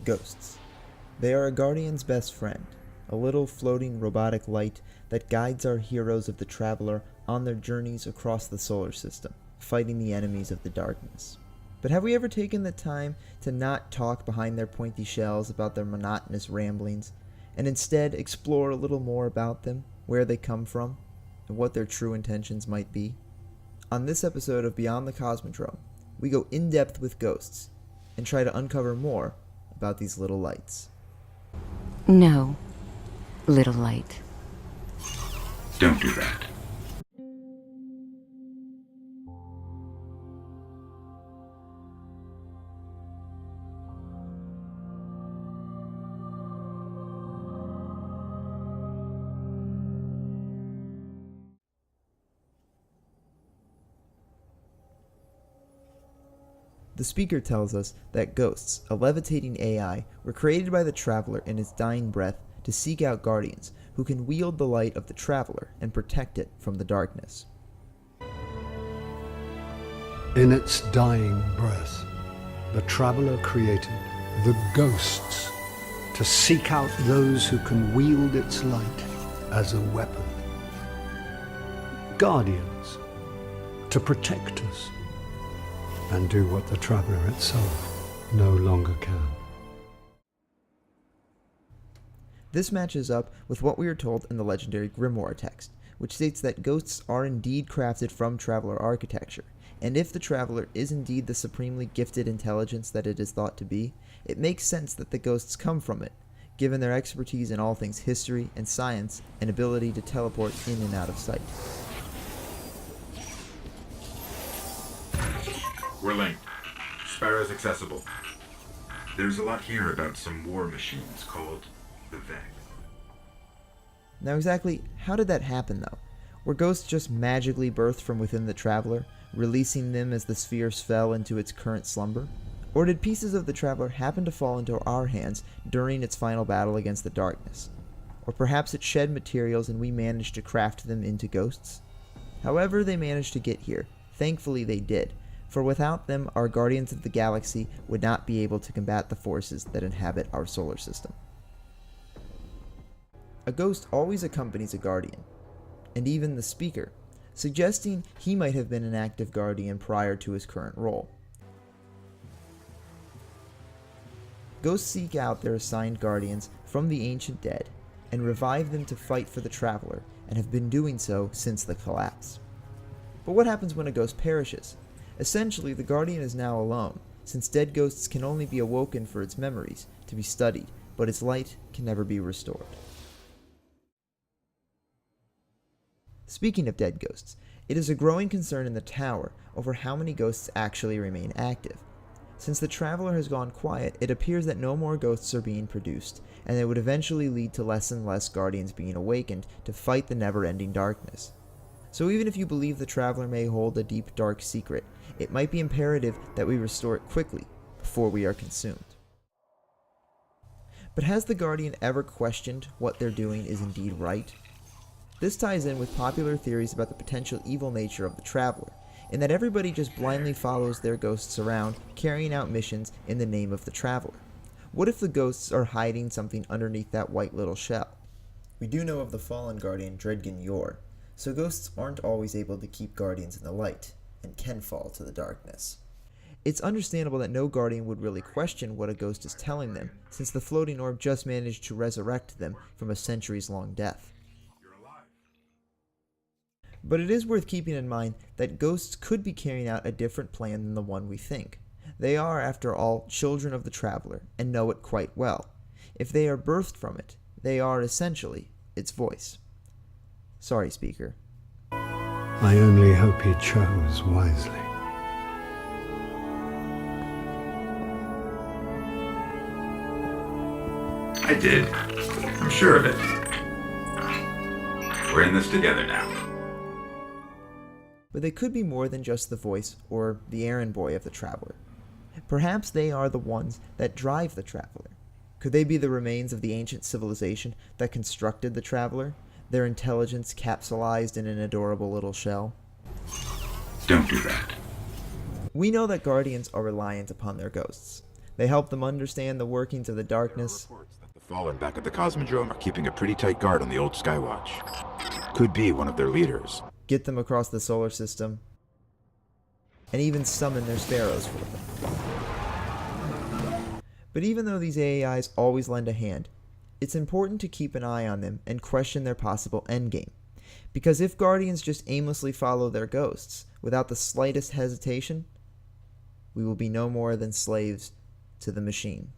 Ghosts. They are a guardian's best friend, a little floating robotic light that guides our heroes of the Traveler on their journeys across the solar system, fighting the enemies of the darkness. But have we ever taken the time to not talk behind their pointy shells about their monotonous ramblings, and instead explore a little more about them, where they come from, and what their true intentions might be? On this episode of Beyond the Cosmodrome, we go in-depth with ghosts, and try to uncover more about these little lights. No, little light. Don't do that. The speaker tells us that ghosts, a levitating AI, were created by the Traveler in its dying breath to seek out guardians who can wield the light of the Traveler and protect it from the darkness. In its dying breath, the Traveler created the ghosts to seek out those who can wield its light as a weapon. Guardians to protect us and do what the Traveler itself no longer can. This matches up with what we are told in the legendary Grimoire text, which states that ghosts are indeed crafted from Traveler architecture, and if the Traveler is indeed the supremely gifted intelligence that it is thought to be, it makes sense that the ghosts come from it, given their expertise in all things history and science and ability to teleport in and out of sight. We're linked. Sparrow's accessible. There's a lot here about some war machines called the Veg. Now exactly how did that happen though? Were ghosts just magically birthed from within the Traveler, releasing them as the spheres fell into its current slumber? Or did pieces of the Traveler happen to fall into our hands during its final battle against the darkness? Or perhaps it shed materials and we managed to craft them into ghosts? However they managed to get here, thankfully they did, for without them our Guardians of the Galaxy would not be able to combat the forces that inhabit our solar system. A ghost always accompanies a Guardian, and even the speaker, suggesting he might have been an active Guardian prior to his current role. Ghosts seek out their assigned Guardians from the ancient dead and revive them to fight for the Traveler, and have been doing so since the collapse. But what happens when a ghost perishes? Essentially, the Guardian is now alone, since dead ghosts can only be awoken for its memories, to be studied, but its light can never be restored. Speaking of dead ghosts, it is a growing concern in the Tower over how many ghosts actually remain active. Since the Traveler has gone quiet, it appears that no more ghosts are being produced, and it would eventually lead to less and less Guardians being awakened to fight the never-ending darkness. So even if you believe the Traveler may hold a deep dark secret, it might be imperative that we restore it quickly, before we are consumed. But has the Guardian ever questioned what they're doing is indeed right? This ties in with popular theories about the potential evil nature of the Traveler, in that everybody just blindly follows their ghosts around, carrying out missions in the name of the Traveler. What if the ghosts are hiding something underneath that white little shell? We do know of the fallen Guardian Dredgen Yor, so ghosts aren't always able to keep Guardians in the light, and can fall to the darkness. It's understandable that no Guardian would really question what a ghost is telling them, since the floating orb just managed to resurrect them from a centuries-long death. But it is worth keeping in mind that ghosts could be carrying out a different plan than the one we think. They are, after all, children of the Traveler, and know it quite well. If they are birthed from it, they are essentially its voice. Sorry, speaker. I only hope he chose wisely. I did. I'm sure of it. We're in this together now. But they could be more than just the voice or the errand boy of the Traveler. Perhaps they are the ones that drive the Traveler. Could they be the remains of the ancient civilization that constructed the Traveler, their intelligence capsulized in an adorable little shell? Don't do that. We know that Guardians are reliant upon their ghosts. They help them understand the workings of the darkness. Reports that the Fallen back at the Cosmodrome are keeping a pretty tight guard on the old Skywatch. Could be one of their leaders. Get them across the solar system, and even summon their sparrows for them. But even though these AIs always lend a hand, it's important to keep an eye on them and question their possible endgame. Because if Guardians just aimlessly follow their ghosts without the slightest hesitation, we will be no more than slaves to the machine.